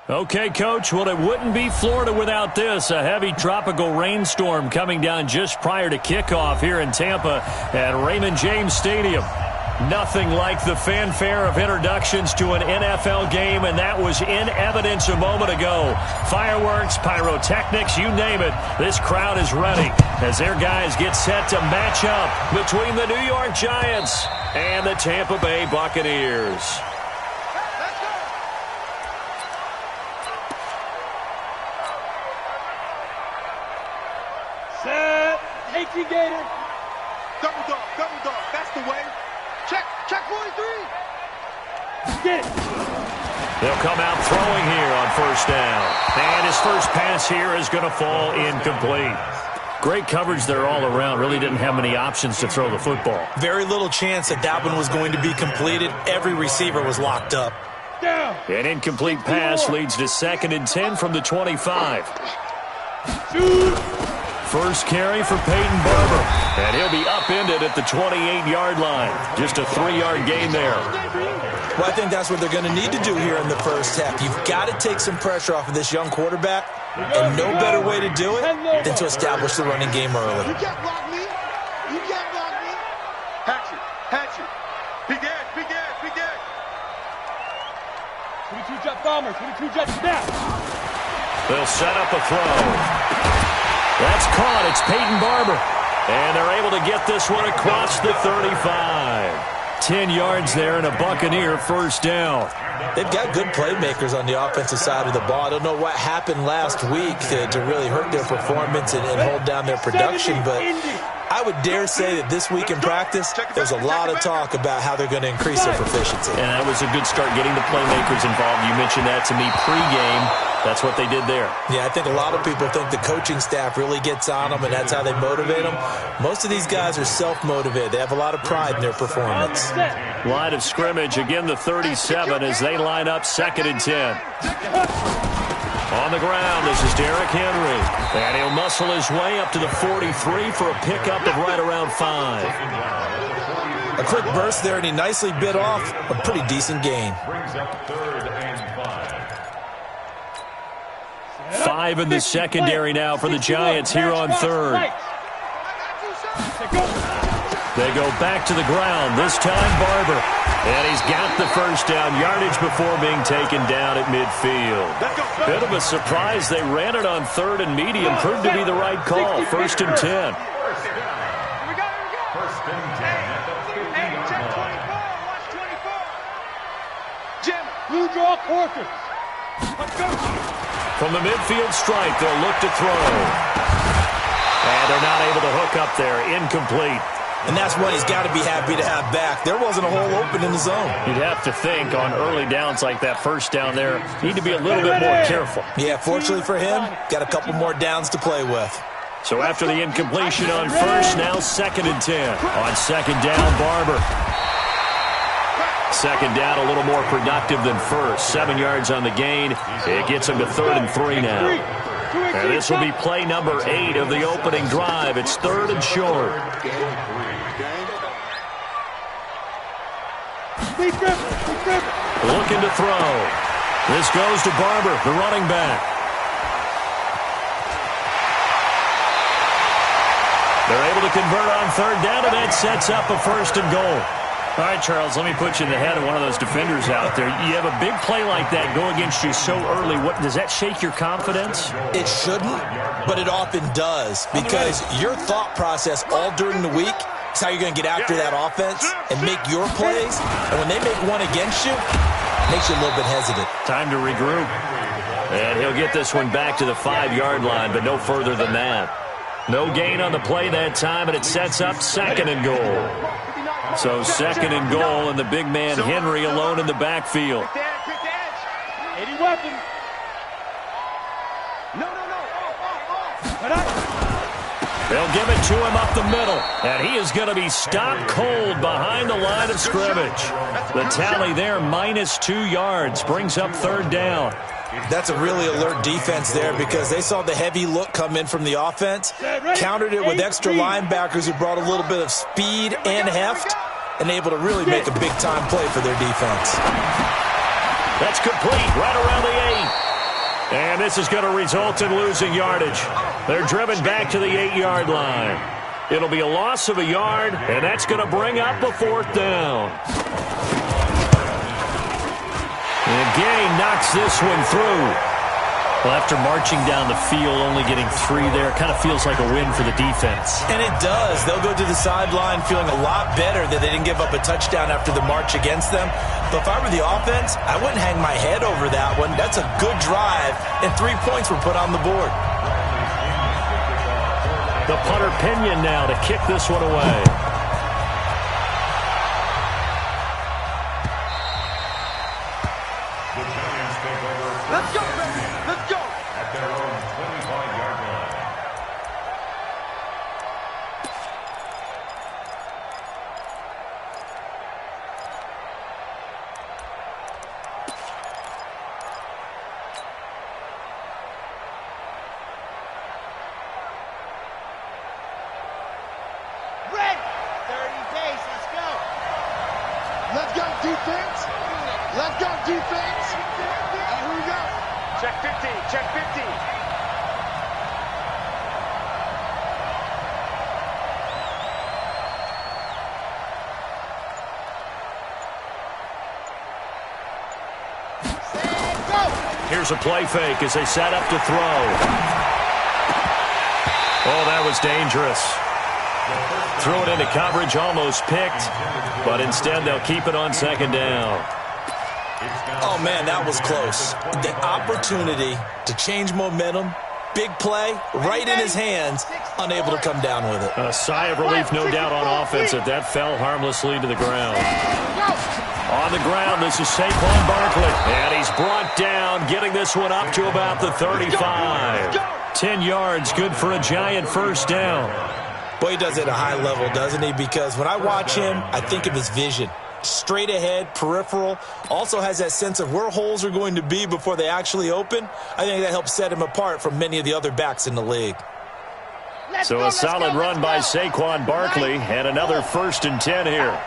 Okay, Coach, well, it wouldn't be Florida without this. A heavy tropical rainstorm coming down just prior to kickoff here in Tampa at Raymond James Stadium. Nothing like the fanfare of introductions to an NFL game, and that was in evidence a moment ago. Fireworks, pyrotechnics, you name it. This crowd is ready as their guys get set to match up between the New York Giants and the Tampa Bay Buccaneers. Set. H.E. Gator. Double dog, that's the way. Check 43. Get it. They'll come out throwing here on first down. And his first pass here is going to fall incomplete. Great coverage there all around. Really didn't have many options to throw the football. Very little chance that one was going to be completed. Every receiver was locked up. Down. An incomplete pass leads to 2nd and 10 from the 25. Shoot. First carry for Peyton Barber. And he'll be upended at the 28-yard line. Just a 3-yard gain there. Well, I think that's what they're going to need to do here in the first half. You've got to take some pressure off of this young quarterback, and no better way to do it than to establish the running game early. You can't block me. You can't block me. Hatchet. Big edge. 22 jet bomber. 22 jet snap. They'll set up a throw. That's caught. It's Peyton Barber. And they're able to get this one across the 35. 10 yards there and a Buccaneer first down. They've got good playmakers on the offensive side of the ball. I don't know what happened last week to really hurt their performance and hold down their production, but I would dare say that this week in practice, there's a lot of talk about how they're going to increase their proficiency. And that was a good start getting the playmakers involved. You mentioned that to me pregame. That's what they did there. Yeah, I think a lot of people think the coaching staff really gets on them, and that's how they motivate them. Most of these guys are self-motivated. They have a lot of pride in their performance. Line of scrimmage, again the 37 as they line up 2nd and 10. On the ground, this is Derrick Henry. And he'll muscle his way up to the 43 for a pickup of right around 5. A quick burst there, and he nicely bit off a pretty decent gain. 5 in the secondary now for the Giants here on 3rd. They go back to the ground, this time Barber. And he's got the first down yardage before being taken down at midfield. Bit of a surprise. They ran it on 3rd and medium. Proved to be the right call. 1st and 10. Blue draw quarters. From the midfield stripe, they'll look to throw. And they're not able to hook up there. Incomplete. And that's what he's got to be happy to have back. There wasn't a hole open in the zone. You'd have to think on early downs like that first down there, need to be a little bit more careful. Yeah, fortunately for him, got a couple more downs to play with. So after the incompletion on first, now 2nd and 10. On 2nd down, Barber. 2nd down, a little more productive than first. 7 yards on the gain. It gets him to 3rd and 3 now. And this will be play number 8 of the opening drive. It's 3rd and short. Looking to throw. This goes to Barber, the running back. They're able to convert on 3rd down, and that sets up a 1st and goal. All right, Charles, let me put you in the head of one of those defenders out there. You have a big play like that go against you so early. What does that shake your confidence? It shouldn't, but it often does, because your thought process all during the week is how you're going to get after that offense and make your plays. And when they make one against you, it makes you a little bit hesitant. Time to regroup. And he'll get this one back to the 5-yard line, but no further than that. No gain on the play that time, and it sets up 2nd and goal. So 2nd and goal, and the big man Henry alone in the backfield. 80 weapons. No. They'll give it to him up the middle, and he is going to be stopped cold behind the line of scrimmage. The tally there, -2 yards, brings up 3rd down. That's a really alert defense there, because they saw the heavy look come in from the offense, countered it with extra linebackers who brought a little bit of speed and heft, and able to really make a big-time play for their defense. That's complete, right around the 8. And this is going to result in losing yardage. They're driven back to the 8-yard line. It'll be a loss of a yard, and that's going to bring up a 4th down. And Gay knocks this one through. Well, after marching down the field, only getting 3 there, kind of feels like a win for the defense. And it does. They'll go to the sideline feeling a lot better that they didn't give up a touchdown after the march against them. But if I were the offense, I wouldn't hang my head over that one. That's a good drive, and 3 points were put on the board. The punter Pinion now to kick this one away. Let's go, baby. Let's go. At their own 25-yard line. Red. 30 pace. Let's go. Let's go, defense. Let's go, defense. Here we go. Check 15. Check 15. Here's a play fake as they set up to throw. Oh, that was dangerous. Threw it into coverage, almost picked, but instead they'll keep it on 2nd down. Oh, man, that was close. The opportunity to change momentum, big play, right in his hands, unable to come down with it. A sigh of relief, no doubt, on offense if that fell harmlessly to the ground. On the ground, this is Saquon Barkley, and he's brought down, getting this one up to about the 35. 10 yards, good for a giant 1st down. Boy, he does it at a high level, doesn't he? Because when I watch him, I think of his vision. Straight ahead, peripheral, also has that sense of where holes are going to be before they actually open. I think that helps set him apart from many of the other backs in the league. So a solid run by Saquon Barkley, and another 1st and 10 here.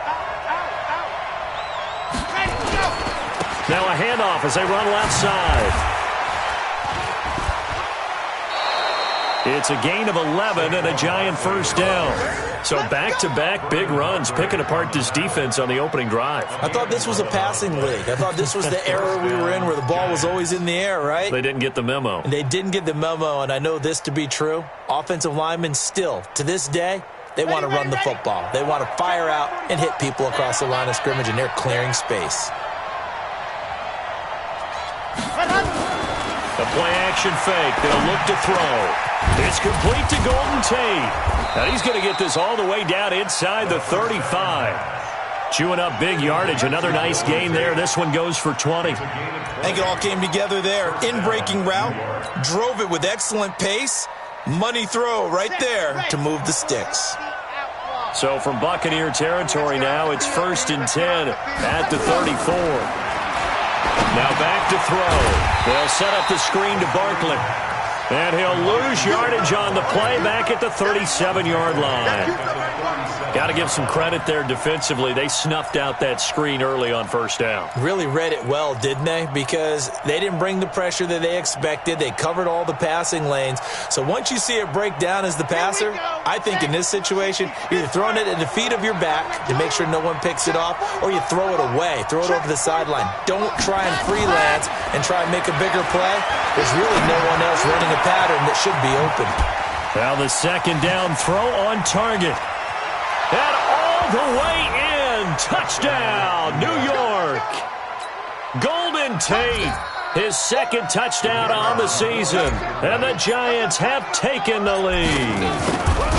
Now a handoff as they run left side. It's a gain of 11 and a giant 1st down. So back-to-back big runs, picking apart this defense on the opening drive. I thought this was a passing league. I thought this was the era we were in where the ball was always in the air, right? They didn't get the memo. And they didn't get the memo, and I know this to be true. Offensive linemen still, to this day, they want to run the football. They want to fire out and hit people across the line of scrimmage, and they're clearing space. The play-action fake. They'll look to throw. It's complete to Golden Tate. And he's going to get this all the way down inside the 35. Chewing up big yardage. Another nice gain there. This one goes for 20. I think it all came together there. In-breaking route. Drove it with excellent pace. Money throw right there to move the sticks. So from Buccaneer territory now, it's 1st and 10 at the 34. Now back to throw. They'll set up the screen to Barkley. And he'll lose yardage on the play back at the 37-yard line. Got to give some credit there defensively. They snuffed out that screen early on 1st down. Really read it well, didn't they? Because they didn't bring the pressure that they expected. They covered all the passing lanes. So once you see it break down as the passer, I think in this situation, you're either throwing it at the feet of your back to make sure no one picks it off, or you throw it away. Throw it over the sideline. Don't try and freelance and try and make a bigger play. There's really no one else running a pattern that should be open. Now the 2nd down throw on target. And all the way in. Touchdown, New York. Golden Tate, his 2nd touchdown on the season. And the Giants have taken the lead.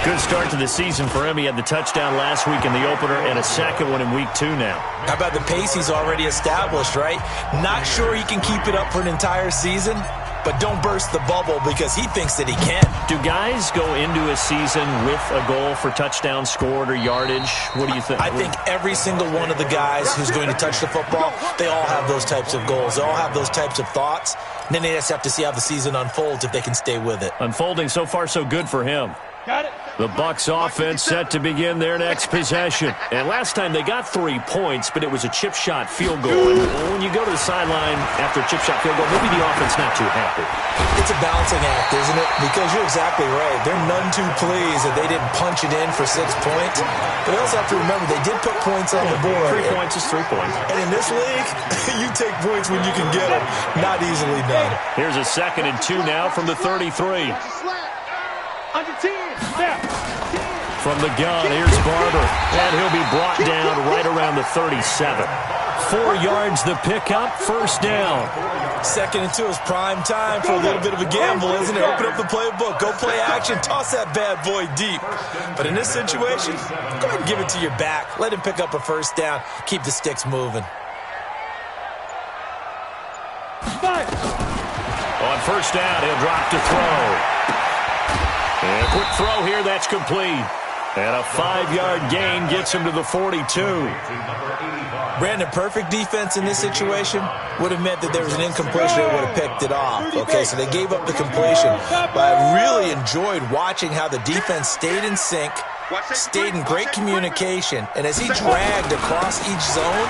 Good start to the season for him. He had the touchdown last week in the opener and a 2nd one in week 2 now. How about the pace he's already established, right? Not sure he can keep it up for an entire season, but don't burst the bubble because he thinks that he can. Do guys go into a season with a goal for touchdown scored or yardage? What do you think? I think every single one of the guys who's going to touch the football, they all have those types of goals. They all have those types of thoughts. And then they just have to see how the season unfolds if they can stay with it. Unfolding so far so good for him. Got it. The Bucs offense set to begin their next possession. And last time they got 3 points, but it was a chip shot field goal. And when you go to the sideline after a chip shot field goal, maybe the offense not too happy. It's a balancing act, isn't it? Because you're exactly right. They're none too pleased that they didn't punch it in for 6 points. But they also have to remember they did put points on the board. 3 points is 3 points. And in this league, you take points when you can get them. Not easily done. Here's a 2nd and 2 now from the 33. Under 10. Snap. From the gun, here's Barber. And he'll be brought down right around the 37. 4 yards the pickup, 1st down. 2nd and 2 is prime time for a little bit of a gamble, isn't it? Open up the playbook, go play action, toss that bad boy deep. But in this situation, go ahead and give it to your back. Let him pick up a 1st down. Keep the sticks moving. On 1st down, he'll drop to throw. And a quick throw here, that's complete. And a 5-yard gain gets him to the 42. Brandon, perfect defense in this situation would have meant that there was an incompletion. They would have picked it off. Okay, so they gave up the completion. But I really enjoyed watching how the defense stayed in sync, stayed in great communication. And as he dragged across each zone,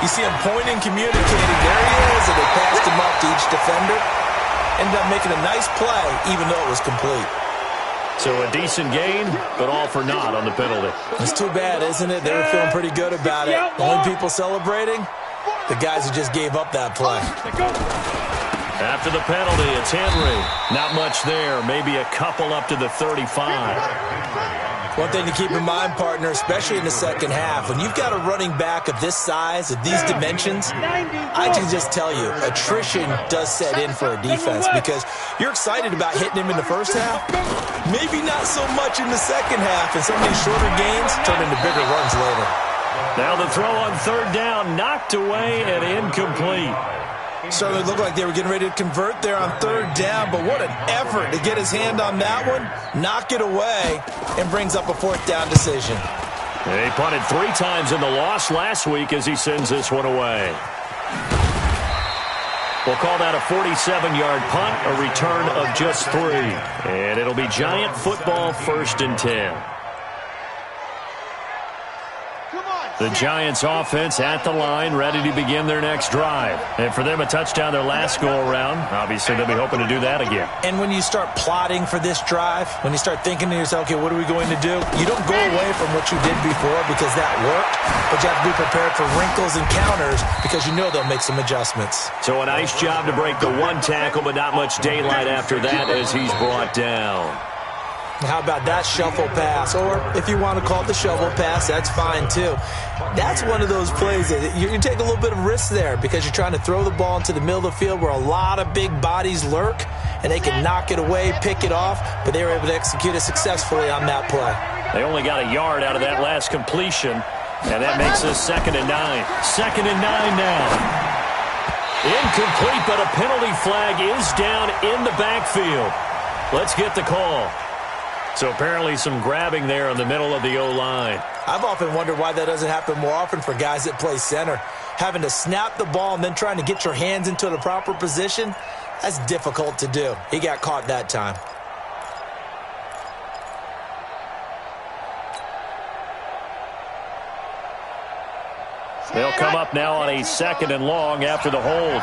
you see him pointing, communicating. There he is, and they passed him up to each defender. Ended up making a nice play, even though it was complete. So a decent gain, but all for naught on the penalty. It's too bad, isn't it? They were feeling pretty good about it. The only people celebrating, the guys who just gave up that play. After the penalty, it's Henry. Not much there. Maybe a couple up to the 35. One thing to keep in mind, partner, especially in the 2nd half, when you've got a running back of this size, of these dimensions, I can just tell you, attrition does set in for a defense because you're excited about hitting him in the 1st half, maybe not so much in the 2nd half, and some of these shorter gains turn into bigger runs later. Now the throw on 3rd down, knocked away and incomplete. Certainly looked like they were getting ready to convert there on 3rd down, but what an effort to get his hand on that one, knock it away, and brings up a 4th down decision. He punted 3 times in the loss last week as he sends this one away. We'll call that a 47-yard punt, a return of just 3. And it'll be Giant football, 1st and 10. The Giants offense at the line, ready to begin their next drive. And for them, a touchdown their last go-around. Obviously, they'll be hoping to do that again. And when you start plotting for this drive, when you start thinking to yourself, okay, what are we going to do? You don't go away from what you did before because that worked, but you have to be prepared for wrinkles and counters because you know they'll make some adjustments. So a nice job to break the 1 tackle, but not much daylight after that as he's brought down. How about that shuffle pass? Or if you want to call it the shovel pass, that's fine too. That's one of those plays that you take a little bit of risk there because you're trying to throw the ball into the middle of the field where a lot of big bodies lurk, and they can knock it away, pick it off, but they were able to execute it successfully on that play. They only got a yard out of that last completion, and that makes us 2nd and 9. 2nd and 9 now. Incomplete, but a penalty flag is down in the backfield. Let's get the call. So apparently some grabbing there in the middle of the O-line. I've often wondered why that doesn't happen more often for guys that play center. Having to snap the ball and then trying to get your hands into the proper position, that's difficult to do. He got caught that time. They'll come up now on a 2nd and long after the hold.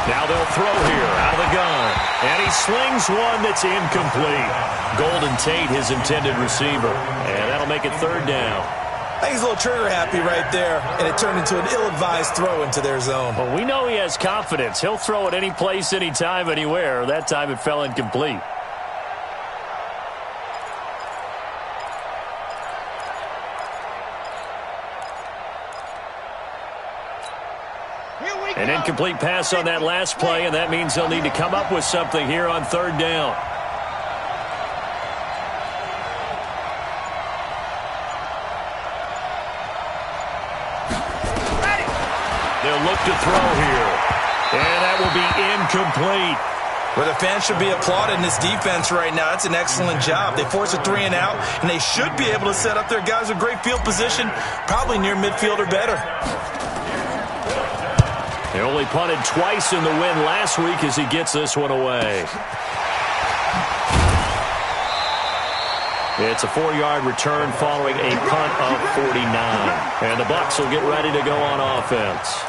Now they'll throw here out of the gun. And he slings one that's incomplete. Golden Tate, his intended receiver. And that'll make it 3rd down. I think he's a little trigger happy right there, and it turned into an ill-advised throw into their zone. Well, we know he has confidence. He'll throw it any place, anytime, anywhere. That time it fell incomplete. An incomplete pass on that last play, and that means they'll need to come up with something here on 3rd down. They'll look to throw here, and that will be incomplete. Well, the fans should be applauding this defense right now. That's an excellent job. They force a 3 and out, and they should be able to set up their guys with great field position, probably near midfield or better. He only punted twice in the win last week as he gets this one away. It's a 4-yard return following a punt of 49. And the Bucs will get ready to go on offense.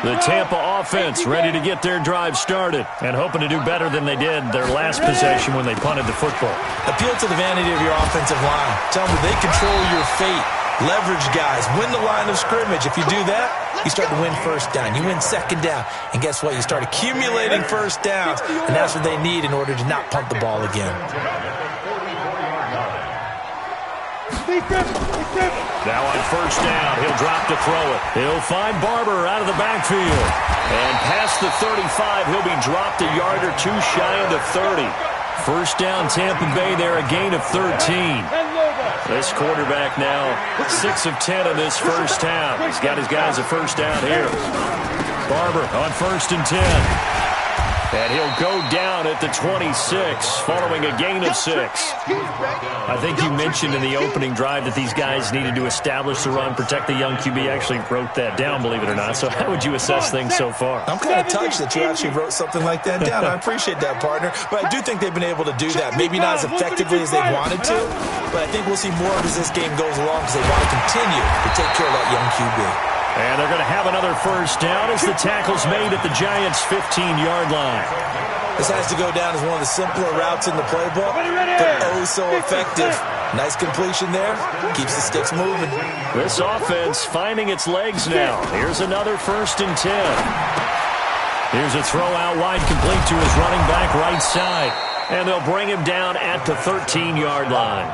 The Tampa offense ready to get their drive started and hoping to do better than they did their last possession when they punted the football. Appeal to the vanity of your offensive line. Tell them they control your fate. Leverage guys. Win the line of scrimmage. If you do that, you start to win first down. You win second down. And guess what? You start accumulating first downs. And that's what they need in order to not punt the ball again. Now on first down, he'll drop to throw it. He'll find Barber out of the backfield. And past the 35, he'll be dropped a yard or two shy of the 30. First down, Tampa Bay there, a gain of 13. This quarterback now 6 of 10 in this first half. He's got his guys a first down here. Barber on first and 10. And he'll go down at the 26 following a gain of 6. I think you mentioned in the opening drive that these guys needed to establish the run, protect the young QB. Actually wrote that down, believe it or not. So how would you assess things so far? I'm kind of touched that you actually wrote something like that down. I appreciate that, partner. But I do think they've been able to do that. Maybe not as effectively as they wanted to, but I think we'll see more of as this game goes along because they want to continue to take care of that young QB. And they're going to have another first down as the tackle's made at the Giants' 15-yard line. This has to go down as one of the simpler routes in the playbook, but oh so effective. Nice completion there. Keeps the sticks moving. This offense finding its legs now. Here's another first and 10. Here's a throw out wide complete to his running back right side. And they'll bring him down at the 13-yard line.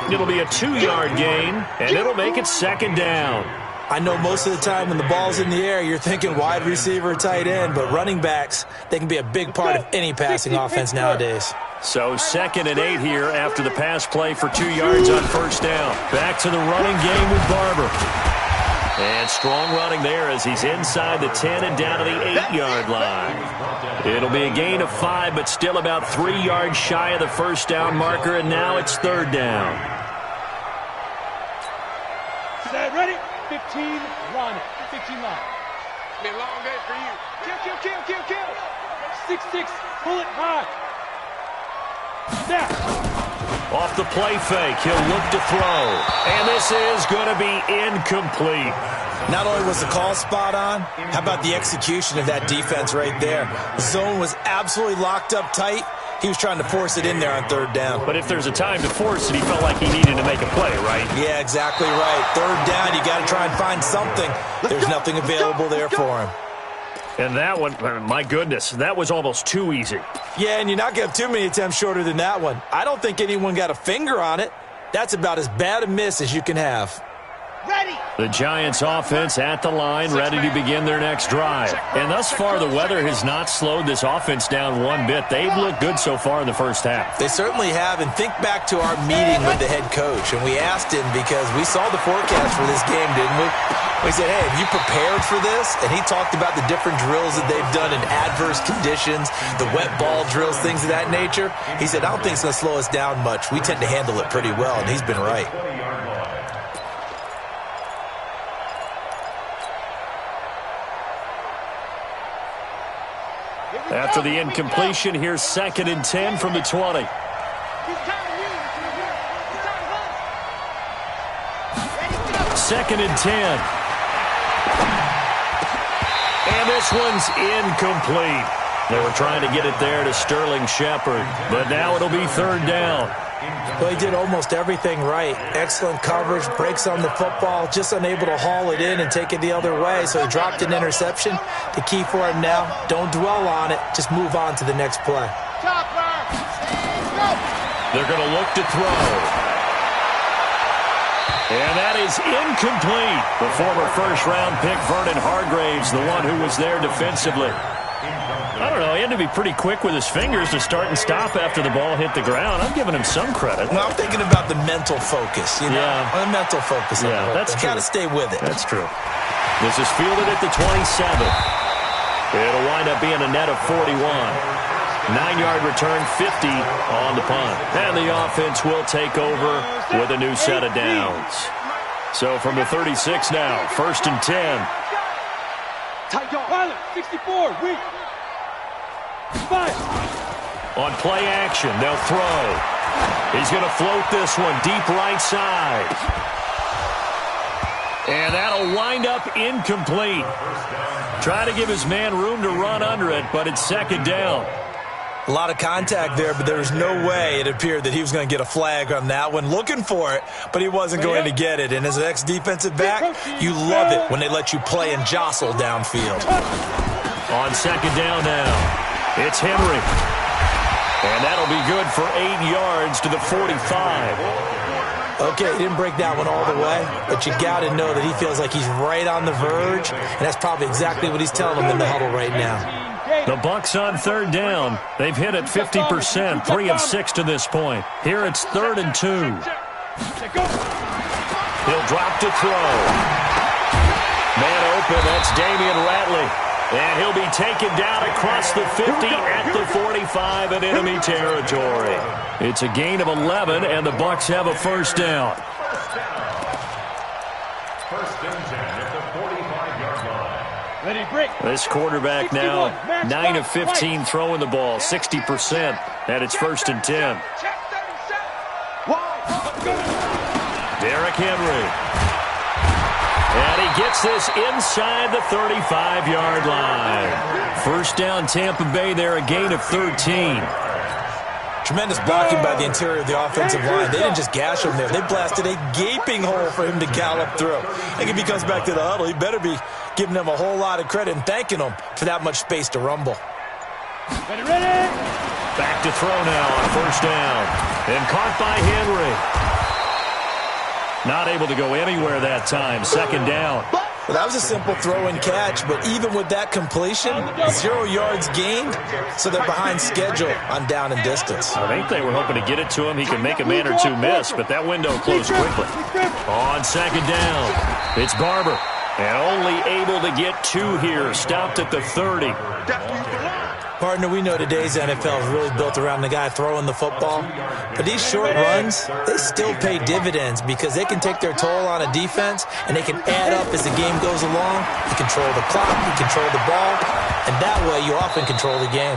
It'll be a 2-yard gain, and it'll make it second down. I know most of the time when the ball's in the air, you're thinking wide receiver, tight end, but running backs, they can be a big part of any passing offense nowadays. So 2nd and 8 here after the pass play for 2 yards on first down. Back to the running game with Barber. And strong running there as he's inside the 10 and down to the 8-yard line. It'll be a gain of 5, but still about 3 yards shy of the first down marker, and now it's third down. Ready? 15, run. 15 line. Be a long day for you. Kill. 6-6, pull it high. Snap. Off the play fake, he'll look to throw. And this is going to be incomplete. Not only was the call spot on, how about the execution of that defense right there? The zone was absolutely locked up tight. He was trying to force it in there on third down. But if there's a time to force it, he felt like he needed to make a play, right? Yeah, exactly right. Third down, you got to try and find something. There's nothing available there for him. And that one, my goodness, that was almost too easy. Yeah, and you're not going to have too many attempts shorter than that one. I don't think anyone got a finger on it. That's about as bad a miss as you can have. Ready. The Giants offense at the line, ready to begin their next drive. And thus far, the weather has not slowed this offense down one bit. They've looked good so far in the first half. They certainly have. And think back to our meeting with the head coach. And we asked him because we saw the forecast for this game, didn't we? We said, hey, have you prepared for this? And he talked about the different drills that they've done in adverse conditions, the wet ball drills, things of that nature. He said, I don't think it's going to slow us down much. We tend to handle it pretty well, and he's been right. After the incompletion, here's 2nd and 10 from the 20. 2nd and 10. And this one's incomplete. They were trying to get it there to Sterling Shepard, but now it'll be third down. Well, he did almost everything right. Excellent coverage, breaks on the football, just unable to haul it in and take it the other way, so he dropped an interception. The key for him now, don't dwell on it, just move on to the next play. They're going to look to throw. And that is incomplete. The former first-round pick, Vernon Hargraves, the one who was there defensively. I don't know, he had to be pretty quick with his fingers to start and stop after the ball hit the ground. I'm giving him some credit. Well, I'm thinking about the mental focus, you know? Yeah. The mental focus. Yeah, that's true. Got to stay with it. That's true. This is fielded at the 27. It'll wind up being a net of 41. 9-yard return, 50 on the punt. And the offense will take over with a new set of downs. So from the 36 now, 1st and 10. Tight dog. Pilot, 64, weak. 5. On play action, they'll throw. He's going to float this one deep right side. And that'll wind up incomplete. Try to give his man room to run under it, but it's 2nd down. A lot of contact there, but there was no way it appeared that he was going to get a flag on that one. Looking for it, but he wasn't going to get it. And as an ex-defensive back, you love it when they let you play and jostle downfield. On 2nd down now, it's Henry. And that'll be good for 8 yards to the 45. Okay, he didn't break that one all the way, but you got to know that he feels like he's right on the verge, and that's probably exactly what he's telling them in the huddle right now. The Bucs on 3rd down. They've hit it 50%, 3 of 6 to this point. Here it's 3rd and 2. He'll drop to throw. Man open, that's Damian Ratley. And he'll be taken down across the 50 at the 45 in enemy territory. It's a gain of 11, and the Bucs have a 1st down. 1st and 10 at the 45-yard line. Ready, break. This quarterback now 9 of 15 throwing the ball, 60%, and it's 1st and 10. Derrick Henry. And he gets this inside the 35-yard line. 1st down Tampa Bay there, a gain of 13. Tremendous blocking by the interior of the offensive line. They didn't just gash him there. They blasted a gaping hole for him to gallop through. I think if he comes back to the huddle, he better be giving them a whole lot of credit and thanking them for that much space to rumble. Ready. Back to throw now on 1st down. And caught by Henry. Not able to go anywhere that time. 2nd down. Well, that was a simple throw and catch, but even with that completion, 0 yards gained, so they're behind schedule on down and distance. I think they were hoping to get it to him. He could make a man or two miss, but that window closed quickly. On 2nd down, it's Barber. And only able to get 2 here. Stopped at the 30. Partner, we know today's NFL is really built around the guy throwing the football. But these short runs, they still pay dividends because they can take their toll on a defense and they can add up as the game goes along. You control the clock, you control the ball, and that way you often control the game.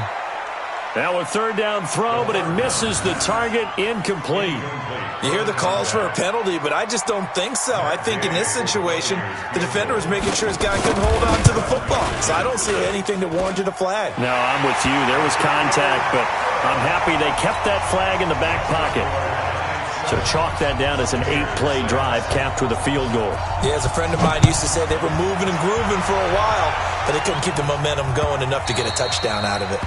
Now a 3rd down throw, but it misses the target, incomplete. You hear the calls for a penalty, but I just don't think so. I think in this situation, the defender was making sure his guy couldn't hold on to the football. So I don't see anything that warranted a flag. No, I'm with you. There was contact, but I'm happy they kept that flag in the back pocket. So chalk that down as an 8-play drive capped with a field goal. Yeah, as a friend of mine used to say, they were moving and grooving for a while, but they couldn't keep the momentum going enough to get a touchdown out of it.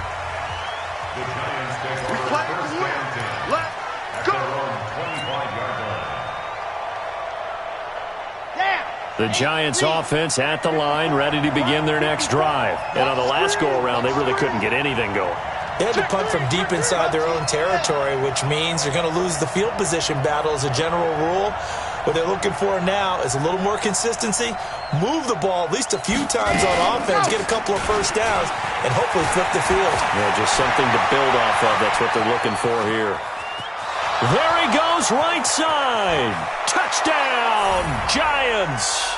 The Giants take over 1st and 10 at their own 25-yard line. The Giants offense at the line, ready to begin their next drive. And on the last go-around, they really couldn't get anything going. They had to punt from deep inside their own territory, which means they're going to lose the field position battle as a general rule. What they're looking for now is a little more consistency, move the ball at least a few times on offense, get a couple of 1st downs, and hopefully flip the field. Yeah, just something to build off of. That's what they're looking for here. There he goes, right side. Touchdown, Giants.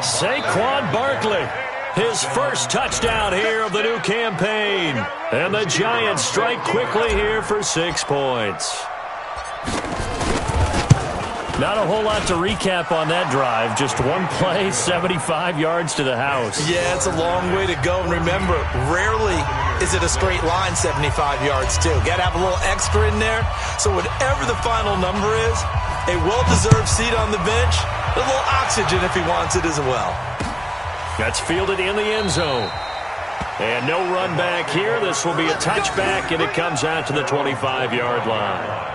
Saquon Barkley. His 1st touchdown here of the new campaign. And the Giants strike quickly here for 6 points. Not a whole lot to recap on that drive. Just one play, 75 yards to the house. Yeah, it's a long way to go. And remember, rarely is it a straight line 75 yards, too. Got to have a little extra in there. So whatever the final number is, a well-deserved seat on the bench, a little oxygen if he wants it as well. That's fielded in the end zone. And no run back here. This will be a touchback, and it comes out to the 25-yard line.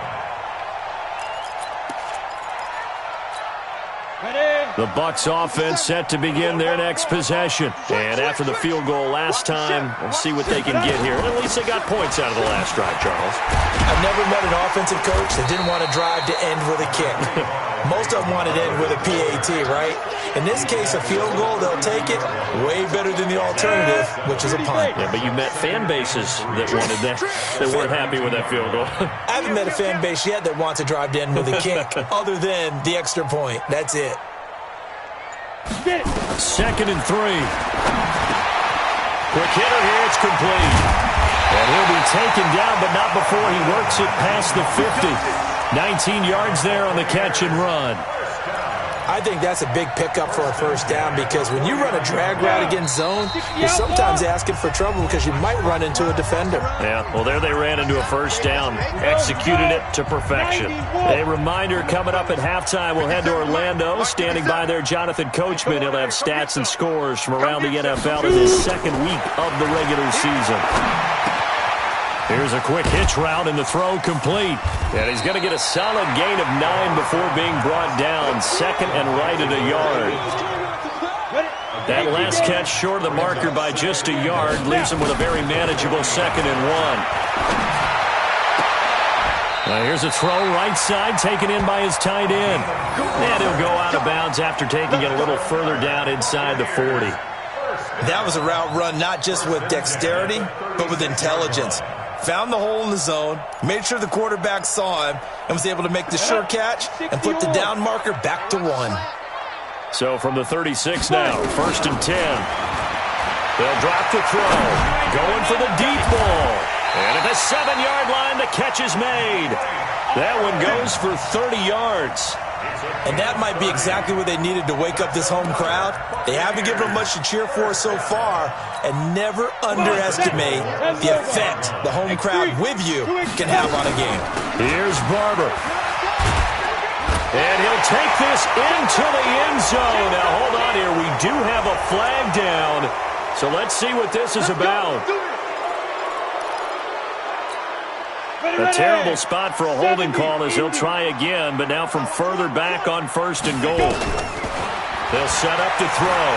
The Bucs offense set to begin their next possession. And after the field goal last time, we'll see what they can get here. At least they got points out of the last drive, Charles. I've never met an offensive coach that didn't want to drive to end with a kick. Most of them wanted to end with a PAT, right? In this case, a field goal, they'll take it. Way better than the alternative, which is a punt. Yeah, but you met fan bases that wanted that, that weren't happy with that field goal. I haven't met a fan base yet that wants to drive to end with a kick, other than the extra point. That's it. 2nd and 3. Quick hitter here. It's complete. And he'll be taken down, but not before he works it past the 50. 19 yards there on the catch and run. I think that's a big pickup for a first down because when you run a drag route against zone, you're sometimes asking for trouble because you might run into a defender. Yeah, well, there they ran into a first down. Executed it to perfection. A reminder, coming up at halftime, we'll head to Orlando. Standing by there, Jonathan Coachman. He'll have stats and scores from around the NFL in his 2nd week of the regular season. Here's a quick hitch route, and the throw complete. And he's going to get a solid gain of 9 before being brought down. 2nd and right at a yard. That last catch short of the marker by just a yard leaves him with a very manageable 2nd and 1. Now here's a throw right side taken in by his tight end. And he'll go out of bounds after taking it a little further down inside the 40. That was a route run not just with dexterity, but with intelligence. Found the hole in the zone, made sure the quarterback saw him, and was able to make the sure catch and flip the down marker back to 1. So from the 36 now, 1st and 10. They'll drop the throw. Going for the deep ball. And at the 7-yard line, the catch is made. That one goes for 30 yards. And that might be exactly what they needed to wake up this home crowd. They haven't given them much to cheer for so far, and never underestimate the effect the home crowd with you can have on a game. Here's Barber. And he'll take this into the end zone. Now, hold on here. We do have a flag down, so let's see what this is about. A terrible spot for a holding call as he'll try again, but now from further back on 1st and goal. They'll set up to throw.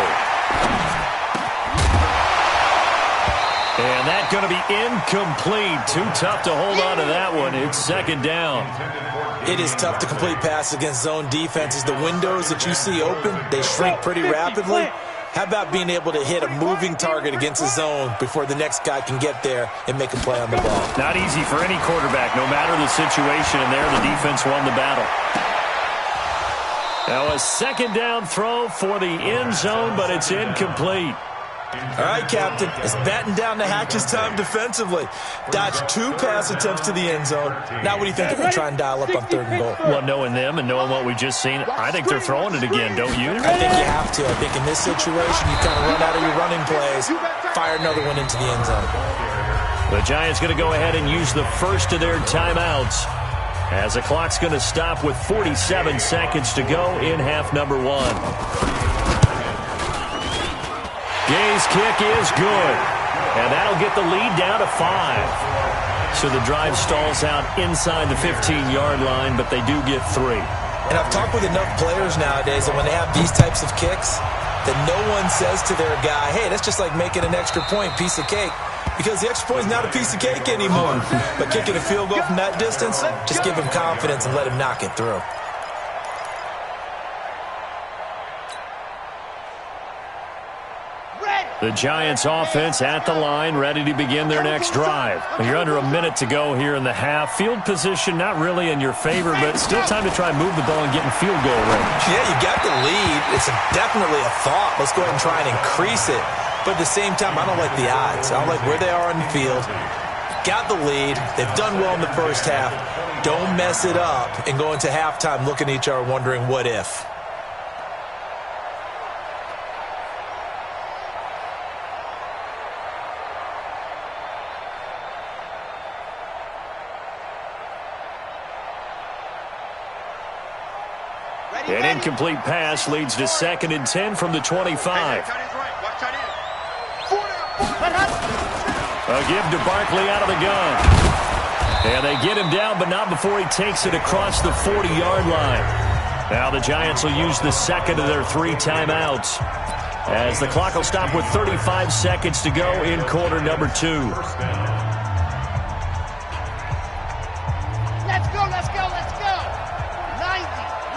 And that's going to be incomplete. Too tough to hold on to that one. It's 2nd down. It is tough to complete passes against zone defenses. The windows that you see open, they shrink pretty rapidly. How about being able to hit a moving target against a zone before the next guy can get there and make a play on the ball? Not easy for any quarterback, no matter the situation, and there the defense won the battle. Now a 2nd down throw for the end zone, but it's incomplete. All right, Captain, it's batten down the hatches time defensively. Dodged 2 pass attempts to the end zone. Now what do you think they're going to try and dial up on 3rd and goal? Well, knowing them and knowing what we've just seen, I think they're throwing it again, don't you? I think you have to. I think in this situation, you kind of run out of your running plays, fire another one into the end zone. The Giants going to go ahead and use the first of their timeouts as the clock's going to stop with 47 seconds to go in half number 1. Gay's kick is good, and that'll get the lead down to 5. So the drive stalls out inside the 15-yard line, but they do get 3. And I've talked with enough players nowadays that when they have these types of kicks, that no one says to their guy, hey, that's just like making an extra point, piece of cake. Because the extra point is not a piece of cake anymore. But kicking a field goal from that distance, just give him confidence and let him knock it through. The Giants offense at the line, ready to begin their next drive. You're under a minute to go here in the half. Field position not really in your favor, but still time to try and move the ball and get in field goal range. Yeah, you got the lead. It's definitely a thought. Let's go ahead and try and increase it. But at the same time, I don't like the odds. I don't like where they are on the field. Got the lead. They've done well in the first half. Don't mess it up and go into halftime looking at each other wondering what if. An incomplete pass leads to 2nd and 10 from the 25. A give to Barkley out of the gun. And they get him down, but not before he takes it across the 40-yard line. Now the Giants will use the 2nd of their 3 timeouts, as the clock will stop with 35 seconds to go in quarter number 2. Let's go, let's go, let's go. 90,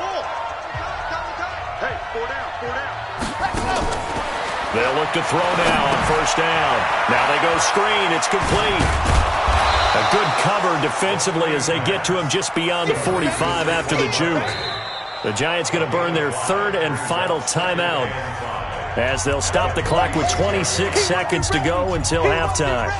roll. Hey, 4 down, 4 down. Let's go. They'll look to throw now on 1st down. Now they go screen. It's complete. A good cover defensively as they get to him just beyond the 45 after the juke. The Giants going to burn their third and final timeout as they'll stop the clock with 26 seconds to go until halftime.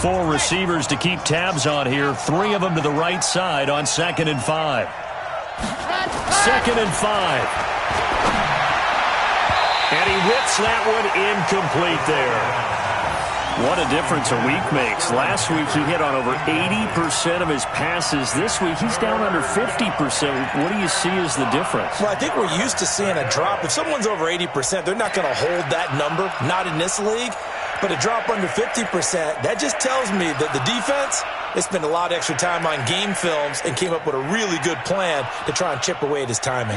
Four receivers to keep tabs on here. Three of them to the right side on 2nd and 5. 2nd and 5. And he whips that one incomplete there. What a difference a week makes. Last week he hit on over 80% of his passes. This week he's down under 50%. What do you see as the difference? Well, I think we're used to seeing a drop. If someone's over 80%, they're not going to hold that number. Not in this league. But a drop under 50%, that just tells me that the defense, they spent a lot of extra time on game films and came up with a really good plan to try and chip away at his timing.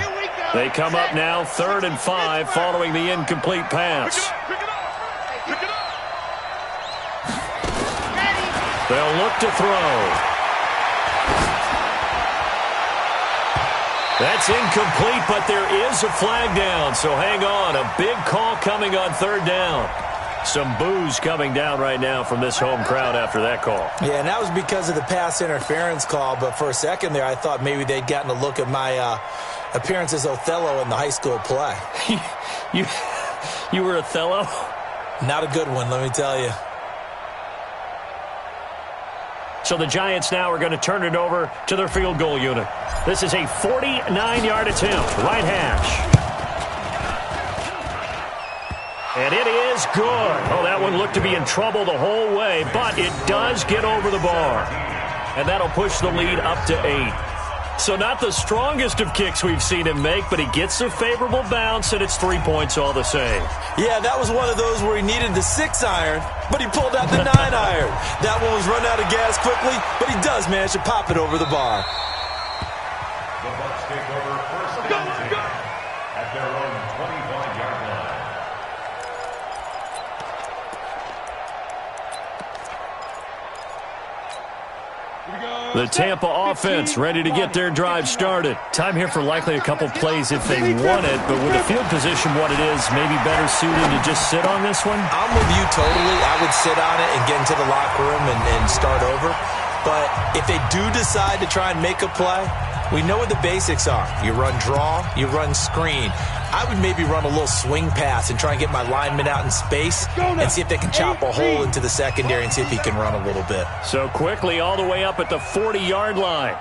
They come up now 3rd and 5 following the incomplete pass. They'll look to throw. That's incomplete, but there is a flag down, so hang on. A big call coming on 3rd down. Some boos coming down right now from this home crowd after that call. Yeah, and that was because of the pass interference call, but for a second there I thought maybe they'd gotten a look at my appearance as Othello in the high school play. You were Othello? Not a good one, let me tell you. So the Giants now are going to turn it over to their field goal unit. This is a 49-yard attempt, right hash. And it is good. Oh, that one looked to be in trouble the whole way, but it does get over the bar. And that'll push the lead up to 8. So not the strongest of kicks we've seen him make, but he gets a favorable bounce, and it's 3 points all the same. Yeah, that was one of those where he needed the 6-iron, but he pulled out the 9-iron. That one was run out of gas quickly, but he does manage to pop it over the bar. The Bucs take over first and 10 at their own 25-yard line. The Tampa offense ready to get their drive started. Time here for likely a couple plays if they want it, but with the field position what it is, maybe better suited to just sit on this one? I'm with you totally. I would sit on it and get into the locker room and start over. But if they do decide to try and make a play, we know what the basics are. You run draw, you run screen. I would maybe run a little swing pass and try and get my lineman out in space and see if they can chop a hole into the secondary and see if he can run a little bit. So quickly all the way up at the 40-yard line.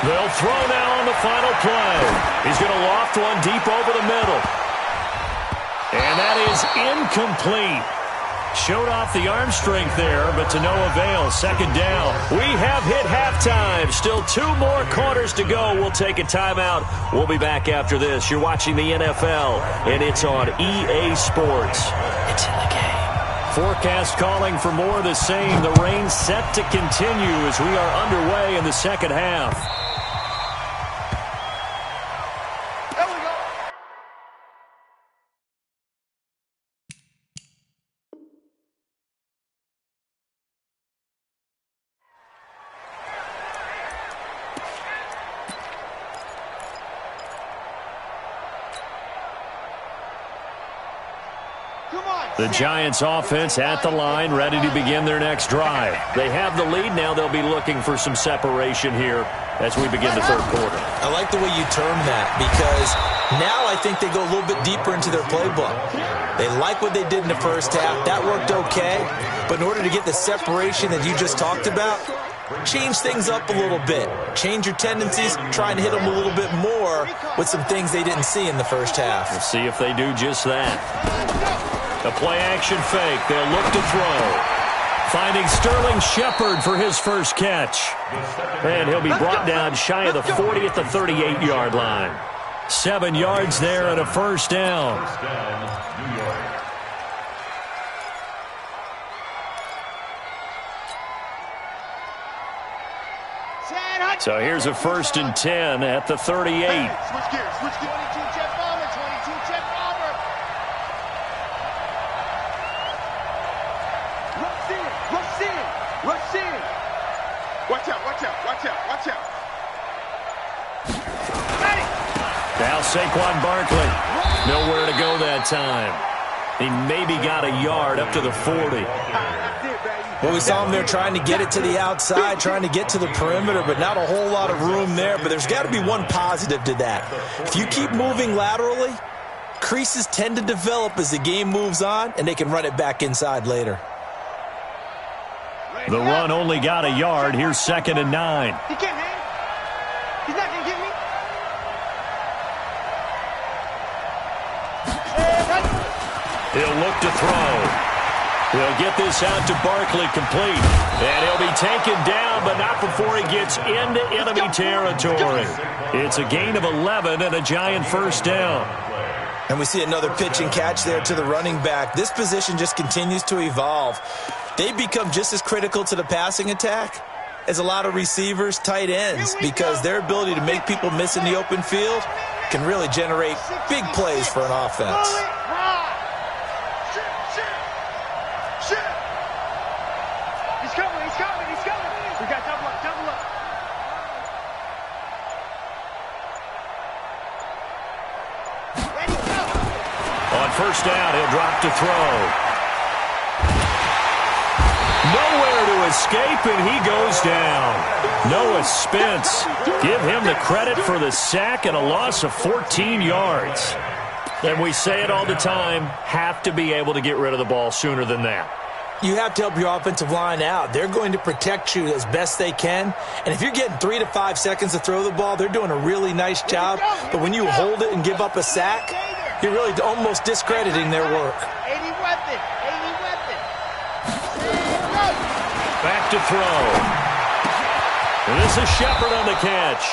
They'll throw now on the final play. He's going to loft one deep over the middle. And that is incomplete. Showed off the arm strength there, but to no avail. 2nd down. We have hit halftime. Still 2 more quarters to go. We'll take a timeout. We'll be back after this. You're watching the NFL, and it's on EA Sports. It's in the game. Forecast calling for more of the same. The rain set to continue as we are underway in the second half. The Giants offense at the line, ready to begin their next drive. They have the lead now. They'll be looking for some separation here as we begin the 3rd quarter. I like the way you term that because now I think they go a little bit deeper into their playbook. They like what they did in the first half. That worked okay. But in order to get the separation that you just talked about, change things up a little bit. Change your tendencies. Try and hit them a little bit more with some things they didn't see in the first half. We'll see if they do just that. A play-action fake. They'll look to throw. Finding Sterling Shepard for his first catch. And he'll be brought down shy of the 40 at the 38-yard line. 7 yards there and a first down. First down, New York. So here's a 1st and 10 at the 38. Switch gears, switch gears. 22 jet bomber, 22 jet bomber. Rush in, rush in, rush in. Watch out, watch out, watch Watch out, watch out. Now Saquon Barkley. Nowhere to go that time. He maybe got a yard up to the 40. Well, we saw him there trying to get it to the outside, trying to get to the perimeter, but not a whole lot of room there. But there's got to be one positive to that. If you keep moving laterally, creases tend to develop as the game moves on, and they can run it back inside later. The run only got a yard. Here's 2nd and 9. He can't hang. He's not going to get me. He'll look to throw. He'll get this out to Barkley complete. And he'll be taken down, but not before he gets into enemy territory. It's a gain of 11 and a giant first down. And we see another pitch and catch there to the running back. This position just continues to evolve. They become just as critical to the passing attack as a lot of receivers, tight ends, because their ability to make people miss in the open field can really generate big plays for an offense. First down, he'll drop to throw. Nowhere to escape, and he goes down. Noah Spence. Give him the credit for the sack and a loss of 14 yards. And we say it all the time, have to be able to get rid of the ball sooner than that. You have to help your offensive line out. They're going to protect you as best they can. And if you're getting 3 to 5 seconds to throw the ball, they're doing a really nice job. But when you hold it and give up a sack, you're really almost discrediting their work. 80 weapon. Back to throw. And this is Shepard on the catch.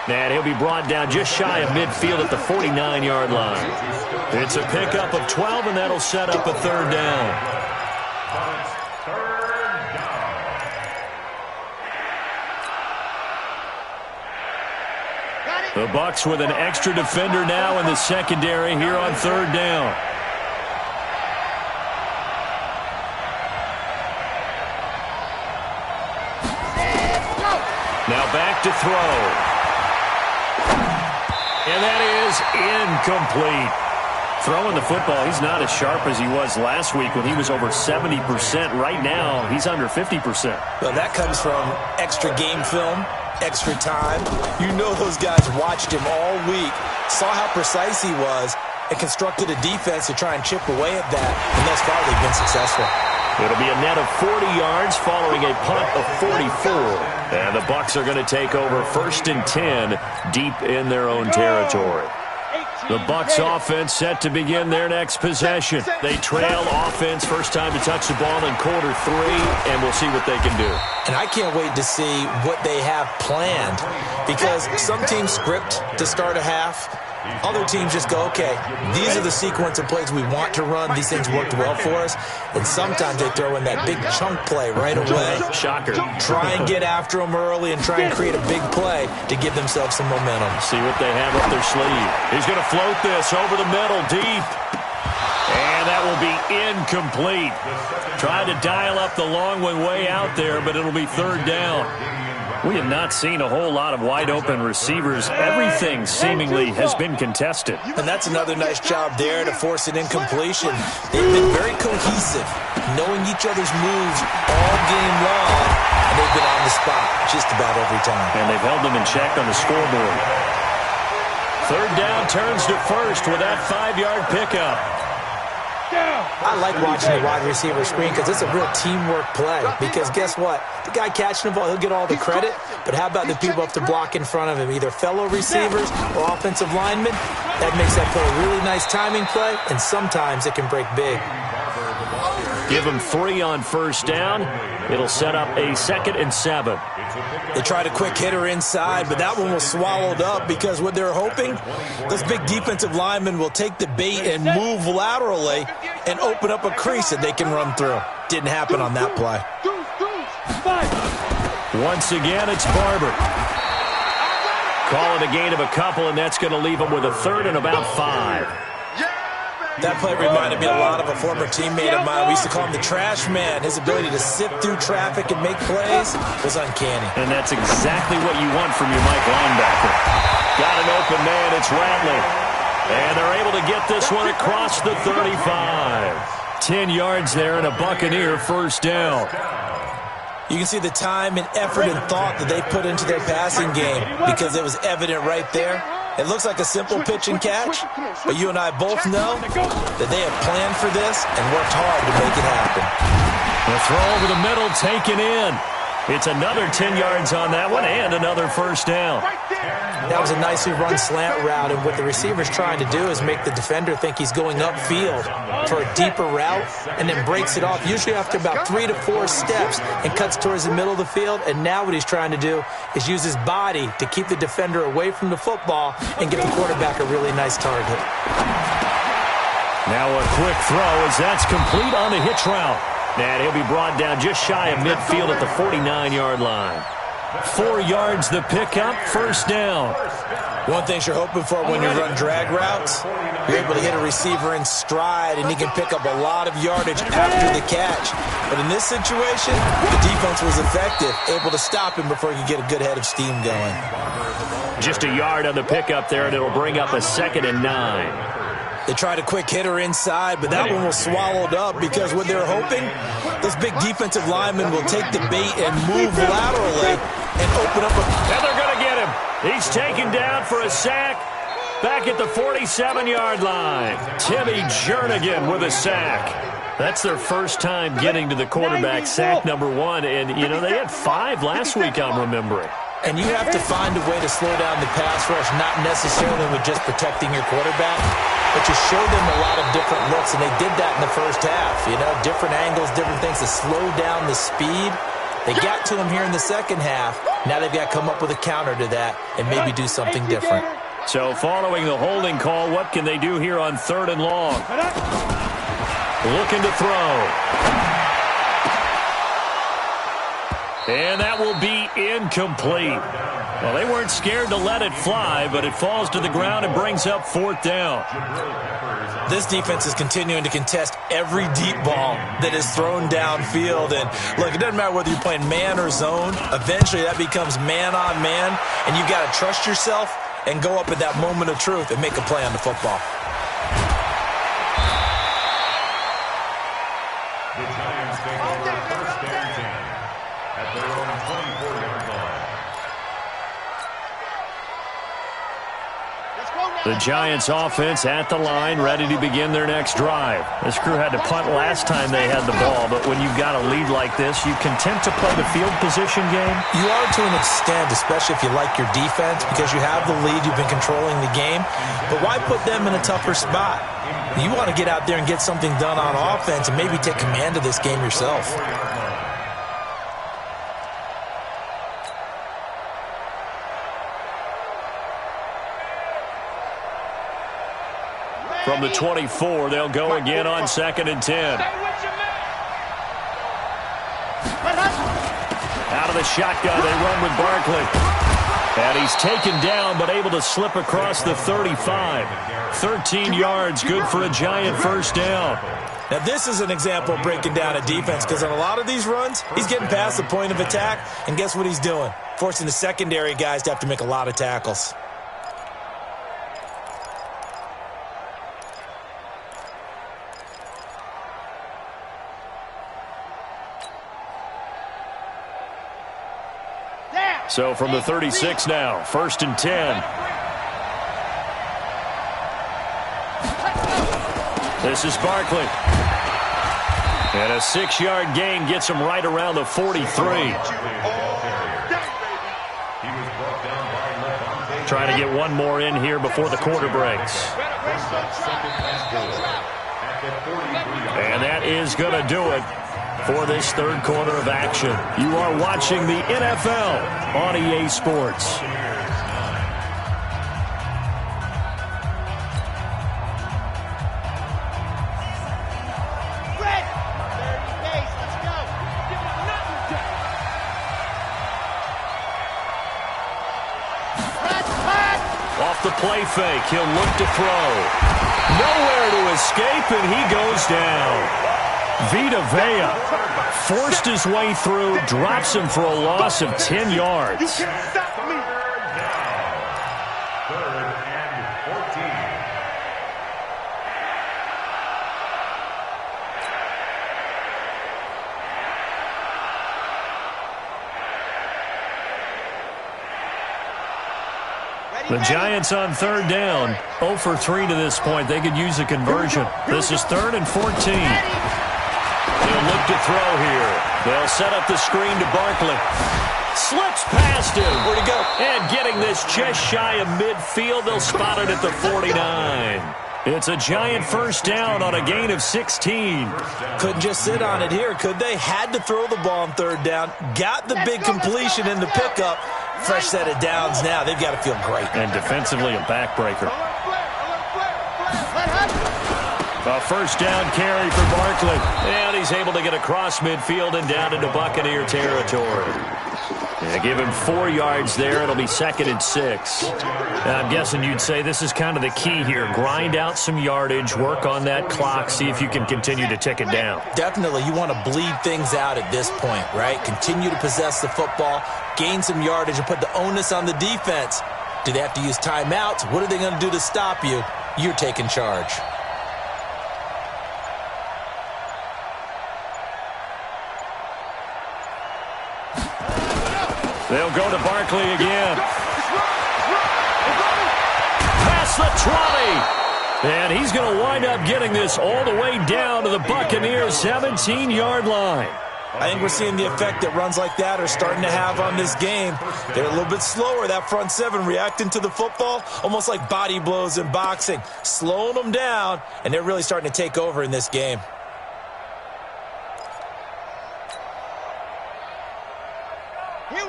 And he'll be brought down just shy of midfield at the 49-yard line. It's a pickup of 12, and that'll set up a 3rd down. The Bucs with an extra defender now in the secondary here on 3rd down. Now back to throw. And that is incomplete. Throwing the football, he's not as sharp as he was last week when he was over 70%. Right now, he's under 50%. Well, that comes from extra game film, extra time. You know those guys watched him all week, saw how precise he was, and constructed a defense to try and chip away at that. And thus far, they've been successful. It'll be a net of 40 yards following a punt of 44. And the Bucs are going to take over 1st and 10 deep in their own territory. The Bucs offense set to begin their next possession. They trail offense, first time to touch the ball in quarter 3, and we'll see what they can do. And I can't wait to see what they have planned, because some teams script to start a half. Other teams just go, okay, these are the sequence of plays we want to run. These things worked well for us. And sometimes they throw in that big chunk play right away. Shocker. Try and get after them early and try and create a big play to give themselves some momentum. See what they have up their sleeve. He's going to float this over the middle deep. And that will be incomplete. Tried to dial up the long one way out there, but it'll be 3rd down. We have not seen a whole lot of wide-open receivers. Everything seemingly has been contested. And that's another nice job there to force an incompletion. They've been very cohesive, knowing each other's moves all game long, and they've been on the spot just about every time. And they've held them in check on the scoreboard. 3rd down turns to 1st with that 5-yard pickup. I like watching the wide receiver screen because it's a real teamwork play. Because guess what? The guy catching the ball, he'll get all the credit. But how about the people up to block in front of him? Either fellow receivers or offensive linemen. That makes that play a really nice timing play. And sometimes it can break big. Give him 3 on 1st down. It'll set up a 2nd and 7. They tried a quick hitter inside, but that one was swallowed up because what they're hoping, those big defensive linemen will take the bait and move laterally and open up a crease that they can run through. Didn't happen on that play. Once again, it's Barber. Call it a gain of a couple, and that's going to leave them with a 3rd and about 5. That play reminded me a lot of a former teammate of mine. We used to call him the trash man. His ability to sift through traffic and make plays was uncanny. And that's exactly what you want from your Mike linebacker. Got an open man. It's Ratley. And they're able to get this one across the 35. 10 yards there and a Buccaneer first down. You can see the time and effort and thought that they put into their passing game because it was evident right there. It looks like a simple pitch and catch, but you and I both know that they have planned for this and worked hard to make it happen. The throw over the middle taken in. It's another 10 yards on that one and another first down. That was a nicely run slant route, and what the receiver's trying to do is make the defender think he's going upfield for a deeper route and then breaks it off, usually after about 3 to 4 steps, and cuts towards the middle of the field. And now what he's trying to do is use his body to keep the defender away from the football and give the quarterback a really nice target. Now a quick throw as that's complete on the hitch route. And he'll be brought down just shy of midfield at the 49-yard line. 4 yards the pickup, first down. One thing you're hoping for when you run drag routes, you're able to hit a receiver in stride, and he can pick up a lot of yardage after the catch. But in this situation, the defense was effective, able to stop him before he could get a good head of steam going. Just a yard on the pickup there, and it'll bring up a 2nd and 9. They tried a quick hitter inside, but that one was swallowed up because what they're hoping, this big defensive lineman will take the bait and move laterally and open up a... And they're going to get him. He's taken down for a sack back at the 47-yard line. Timmy Jernigan with a sack. That's their first time getting to the quarterback, sack number 1. And, you know, they had 5 last week, I'm remembering. And you have to find a way to slow down the pass rush, not necessarily with just protecting your quarterback, but you show them a lot of different looks, and they did that in the first half. You know, different angles, different things to slow down the speed. They got to him here in the second half. Now they've got to come up with a counter to that and maybe do something different. So following the holding call, what can they do here on 3rd and long? Looking to throw. And that will be incomplete. Well, they weren't scared to let it fly, but it falls to the ground and brings up 4th down. This defense is continuing to contest every deep ball that is thrown downfield. And, look, it doesn't matter whether you're playing man or zone. Eventually, that becomes man on man, and you've got to trust yourself and go up at that moment of truth and make a play on the football. The Giants take over 1st and 10 at their own 24-yard line. The Giants offense at the line, ready to begin their next drive. This crew had to punt last time they had the ball, but when you've got a lead like this, you content to play the field position game? You are to an extent, especially if you like your defense, because you have the lead, you've been controlling the game. But why put them in a tougher spot? You want to get out there and get something done on offense and maybe take command of this game yourself. From the 24, they'll go again on 2nd and 10. Out of the shotgun, they run with Barkley. And he's taken down, but able to slip across the 35. 13 yards, good for a Giant first down. Now, this is an example of breaking down a defense, because on a lot of these runs, he's getting past the point of attack, and guess what he's doing? Forcing the secondary guys to have to make a lot of tackles. So from the 36 now, 1st and 10. This is Barkley. And a 6-yard gain gets him right around the 43. Trying to get one more in here before the quarter breaks. And that is going to do it for this 3rd quarter of action. You are watching the NFL on EA Sports. Off the play fake, he'll look to throw. Nowhere to escape, and he goes down. Vita Vea forced his way through, drops him for a loss of 10 yards. You can't stop me. Third and 14. The Giants on third down, 0 for 3 to this point. They could use a conversion. This is 3rd and 14. They'll look to throw here. They'll set up the screen to Barkley. Slips past him. Where'd he go? And getting this just shy of midfield, they'll spot it at the 49. It's a Giant first down on a gain of 16. Couldn't just sit on it here, could they? Had to throw the ball on third down. Got the big completion in the pickup. Fresh set of downs now. They've got to feel great. And defensively, a backbreaker. A first down carry for Barkley. And he's able to get across midfield and down into Buccaneer territory. Yeah, give him 4 yards there. It'll be 2nd and 6. I'm guessing you'd say this is kind of the key here. Grind out some yardage, work on that clock, see if you can continue to tick it down. Definitely. You want to bleed things out at this point, right? Continue to possess the football, gain some yardage, and put the onus on the defense. Do they have to use timeouts? What are they going to do to stop you? You're taking charge. They'll go to Barkley again. Past the 20. And he's going to wind up getting this all the way down to the Buccaneers' 17-yard line. I think we're seeing the effect that runs like that are starting to have on this game. They're a little bit slower, that front seven, reacting to the football, almost like body blows in boxing, slowing them down, and they're really starting to take over in this game.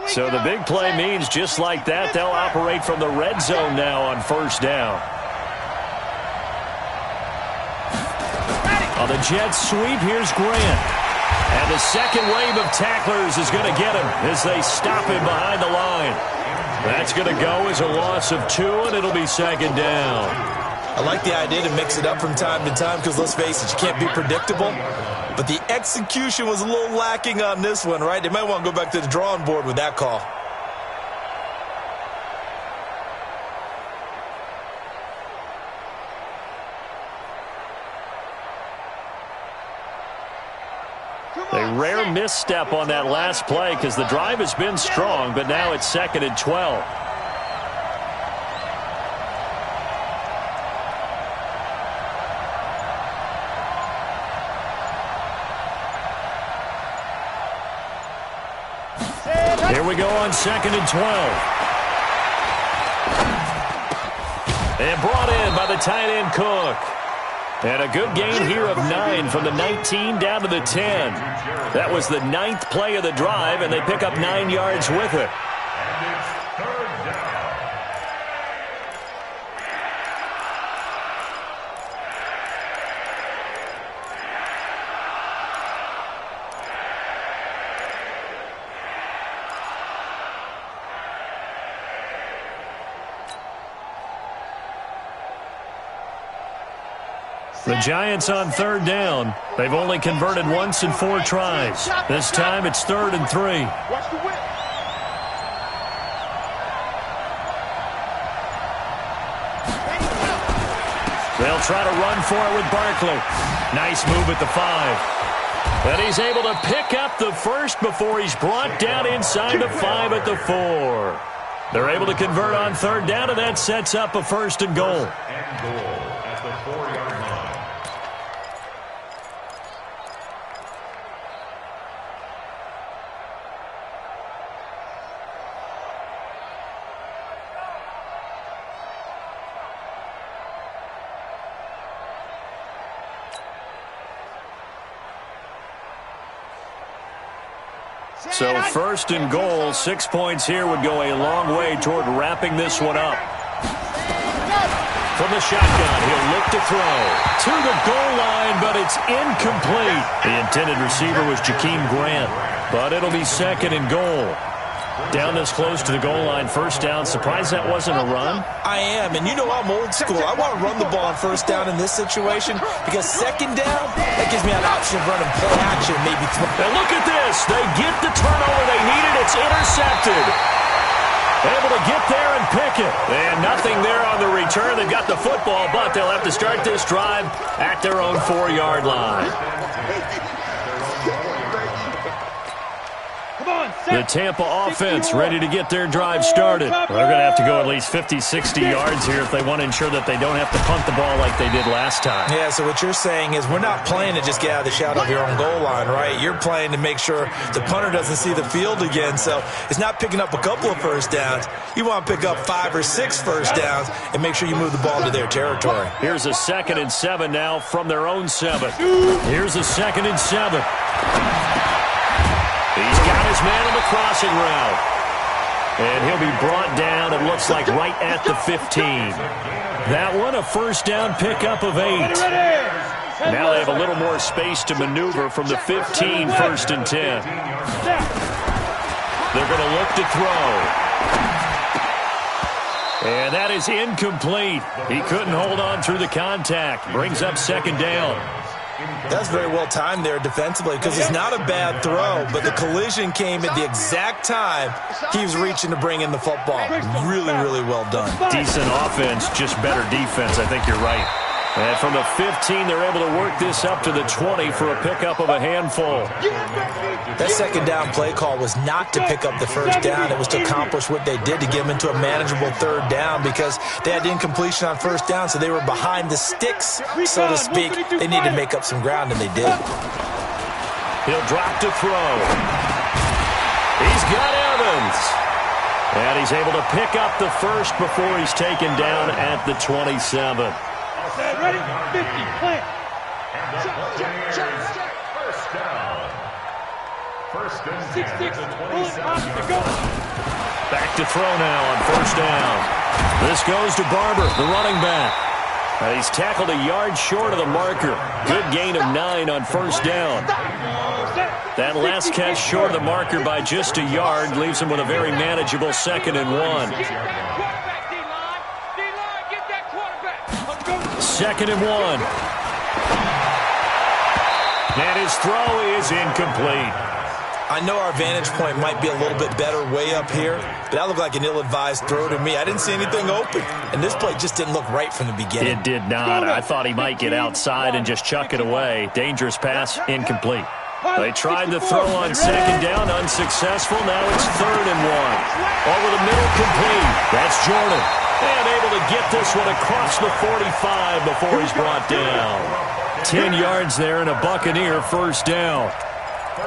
So the big play means just like that, they'll operate from the red zone now on first down. On the Jets sweep, here's Grant. And the second wave of tacklers is going to get him as they stop him behind the line. That's going to go as a loss of 2, and it'll be 2nd down. I like the idea to mix it up from time to time because, let's face it, you can't be predictable. But the execution was a little lacking on this one, right? They might want to go back to the drawing board with that call. A rare misstep on that last play because the drive has been strong, but now it's 2nd and 12. Here we go on 2nd and 12. And brought in by the tight end Cook. And a good gain here of 9 from the 19 down to the 10. That was the 9th play of the drive, and they pick up 9 yards with it. And it's 3rd down. The Giants on third down. They've only converted once in 4 tries. This time it's 3rd and 3. Watch the whip. They'll try to run for it with Barkley. Nice move at the 5. And he's able to pick up the first before he's brought down inside the 5 at the 4. They're able to convert on third down, and that sets up a 1st and goal. And goal at the 4-yard line. So 1st and goal, 6 points here would go a long way toward wrapping this one up. From the shotgun, he'll look to throw. To the goal line, but it's incomplete. The intended receiver was Jakeem Grant, but it'll be 2nd and goal. Down this close to the goal line, first down. Surprised that wasn't a run? I am, and you know I'm old school. I want to run the ball on first down in this situation because second down, that gives me an option of running play action, maybe throw. And look at this. They get the turnover they needed. It's intercepted. Able to get there and pick it. And nothing there on the return. They've got the football, but they'll have to start this drive at their own 4-yard line. The Tampa offense ready to get their drive started. Well, they're going to have to go at least 50, 60 yards here if they want to ensure that they don't have to punt the ball like they did last time. Yeah, so what you're saying is we're not playing to just get out of the shadow of your own goal line, right? You're playing to make sure the punter doesn't see the field again. So it's not picking up a couple of first downs. You want to pick up 5 or 6 first downs and make sure you move the ball to their territory. Here's a 2nd and 7 now from their own 7. Here's a 2nd and 7. He's got his man on the crossing route. And he'll be brought down, it looks like, right at the 15. That one, a first down pickup of 8. Now they have a little more space to maneuver from the 15, 1st and 10. They're going to look to throw. And that is incomplete. He couldn't hold on through the contact. Brings up 2nd down. That's very well timed there defensively because it's not a bad throw, but the collision came at the exact time he was reaching to bring in the football. Really, really well done. Decent offense, just better defense. I think you're right. And from the 15, they're able to work this up to the 20 for a pickup of a handful. That 2nd down play call was not to pick up the first down. It was to accomplish what they did to get them into a manageable 3rd down because they had incompletion on first down, so they were behind the sticks, so to speak. They needed to make up some ground, and they did. He'll drop to throw. He's got Evans. And he's able to pick up the first before he's taken down at the 27. Ready? 50, plant. First down. First and 6-6, bullet pocket to go. Back to throw now on first down. This goes to Barber, the running back. He's tackled a yard short of the marker. Good gain of 9 on first down. That last catch short of the marker by just a yard leaves him with a very manageable 2nd and 1. 2nd and 1. And his throw is incomplete. I know our vantage point might be a little bit better way up here, but that looked like an ill-advised throw to me. I didn't see anything open, and this play just didn't look right from the beginning. It did not. I thought he might get outside and just chuck it away. Dangerous pass, incomplete. They tried the throw on 2nd down, unsuccessful. Now it's 3rd and 1. Over the middle, complete. That's Jordan. And able to get this one across the 45 before he's brought down. 10 yards there and a Buccaneer first down.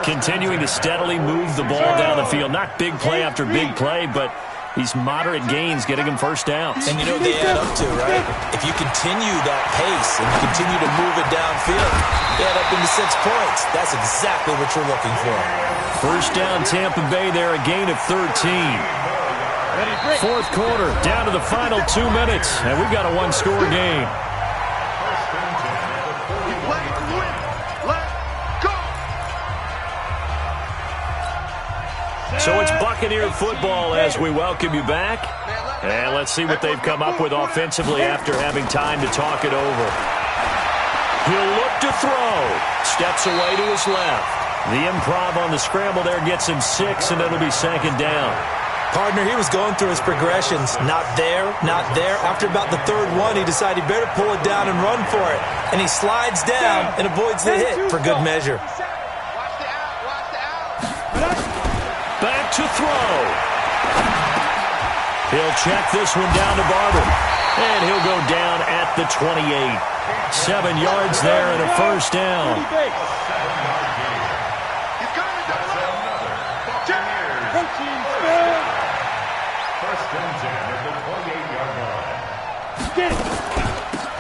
Continuing to steadily move the ball down the field. Not big play after big play, but these moderate gains getting him first downs. And you know what they add up to, right? If you continue that pace and you continue to move it downfield, they add up into 6 points. That's exactly what you're looking for. First down Tampa Bay there, a gain of 13. 4th quarter, down to the final 2 minutes, and we've got a 1-score game. So it's Buccaneer football as we welcome you back. And let's see what they've come up with offensively after having time to talk it over. He'll look to throw. Steps away to his left. The improv on the scramble there gets him 6, and it'll be 2nd down. Partner, he was going through his progressions. Not there, not there. After about the 3rd one, he decided he better pull it down and run for it. And he slides down and avoids the hit for good measure. Back to throw. He'll check this one down to Barber. And he'll go down at the 28. 7 yards there and a first down.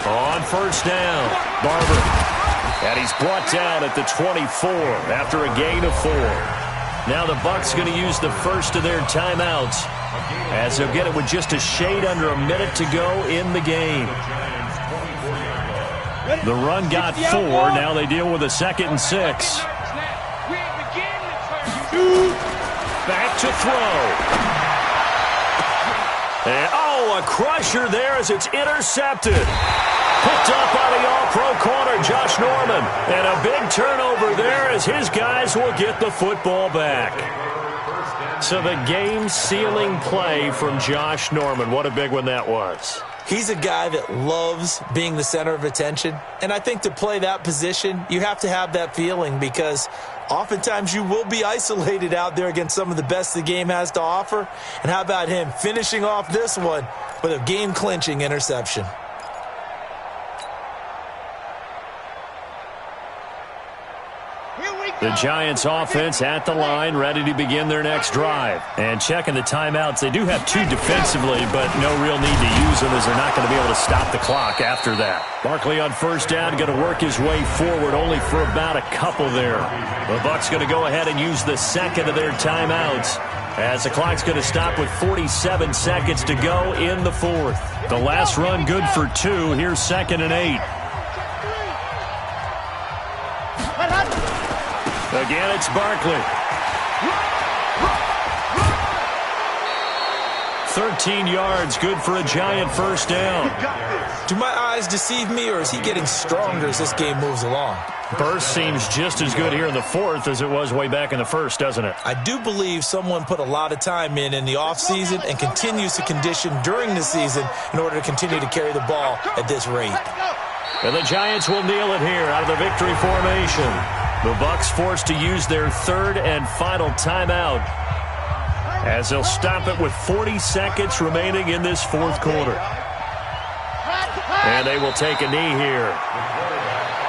On first down, Barber. And he's brought down at the 24 after a gain of 4. Now the Bucs going to use the first of their timeouts as they'll get it with just a shade under a minute to go in the game. The run got 4. Now they deal with a 2nd and 6. Back to throw. And, a crusher there as it's intercepted. Picked up by the all-pro corner, Josh Norman. And a big turnover there as his guys will get the football back. So the game-sealing play from Josh Norman. What a big one that was. He's a guy that loves being the center of attention. And I think to play that position, you have to have that feeling because oftentimes you will be isolated out there against some of the best the game has to offer. And how about him finishing off this one with a game-clinching interception? The Giants offense at the line, ready to begin their next drive. And checking the timeouts, they do have 2 defensively, but no real need to use them as they're not going to be able to stop the clock after that. Barkley on first down, going to work his way forward, only for about a couple there. The Bucs going to go ahead and use the second of their timeouts as the clock's going to stop with 47 seconds to go in the fourth. The last run good for 2. Here's 2nd and 8. Again, it's Barkley. 13 yards, good for a Giant first down. Do my eyes deceive me, or is he getting stronger as this game moves along? Burst seems just as good here in the fourth as it was way back in the first, doesn't it? I do believe someone put a lot of time in the offseason and continues to condition during the season in order to continue to carry the ball at this rate. And the Giants will kneel it here out of the victory formation. The Bucs forced to use their 3rd and final timeout as they'll stop it with 40 seconds remaining in this fourth quarter. And they will take a knee here.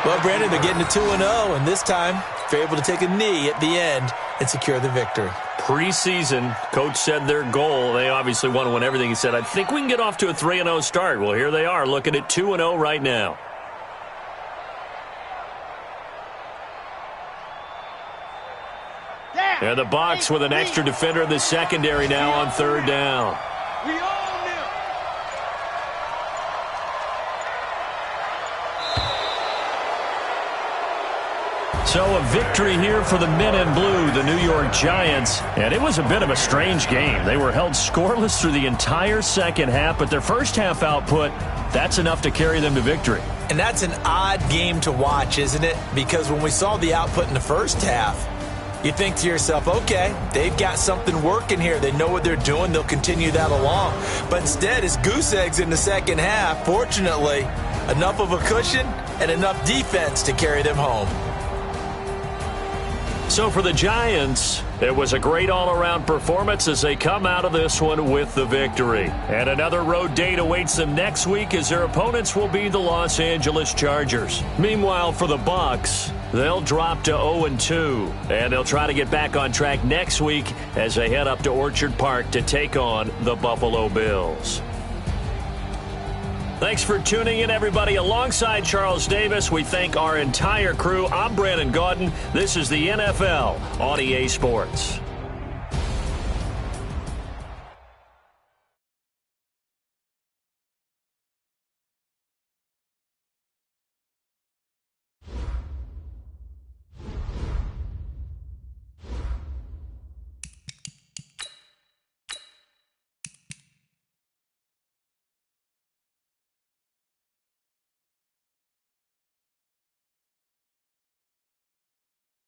Well, Brandon, they're getting to 2-0, and this time they're able to take a knee at the end and secure the victory. Preseason, coach said their goal, they obviously want to win everything. He said, I think we can get off to a 3-0 start. Well, here they are looking at 2-0 right now. And the Bucs with an extra defender in the secondary now on 3rd down. We own them. So a victory here for the men in blue, the New York Giants. And it was a bit of a strange game. They were held scoreless through the entire second half, but their first half output, that's enough to carry them to victory. And that's an odd game to watch, isn't it? Because when we saw the output in the first half, you think to yourself, okay, they've got something working here. They know what they're doing. They'll continue that along. But instead, it's goose eggs in the second half. Fortunately, enough of a cushion and enough defense to carry them home. So for the Giants, it was a great all-around performance as they come out of this one with the victory. And another road date awaits them next week as their opponents will be the Los Angeles Chargers. Meanwhile, for the Bucs, they'll drop to 0-2, and they'll try to get back on track next week as they head up to Orchard Park to take on the Buffalo Bills. Thanks for tuning in, everybody. Alongside Charles Davis, we thank our entire crew. I'm Brandon Gaudin. This is the NFL on EA Sports.